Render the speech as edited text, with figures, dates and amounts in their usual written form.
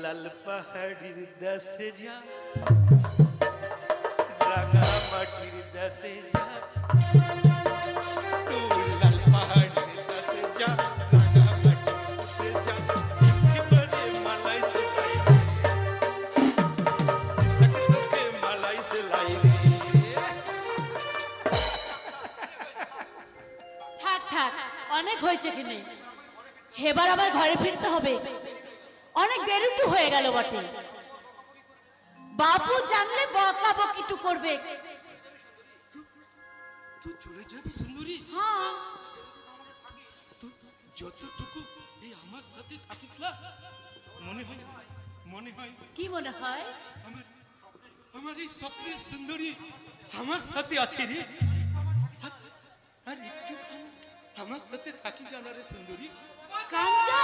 লাল পাহাড়ির দেশে যা, রাঙা মাটির দেশে যা, তুই লাল পাহাড়ির দেশে যা, রাঙা মাটির দেশে যা, একেবারে মালাই সেলাই রে, তোকে মালাই সেলাই রে। থাক থাক, অনেক হয়েছে কিনে, এবার আবার ঘরে ফিরতে হবে। অনেক দেরি তো হয়ে গেল বটে। বাবু জানলে বকাবকি টু করবে। তুই চলে যাবি সুন্দরী? হ্যাঁ, তুই যতটুকু এই আমার সাথে থাকিস না, মনে হয় মনে হয় কি মনে হয়? আমার আমার এই স্বপ্নের সুন্দরী আমার সাথে আছে রে। আর একটুখানি আমার সাথে থাকি জানা রে সুন্দরী। কাঞ্চা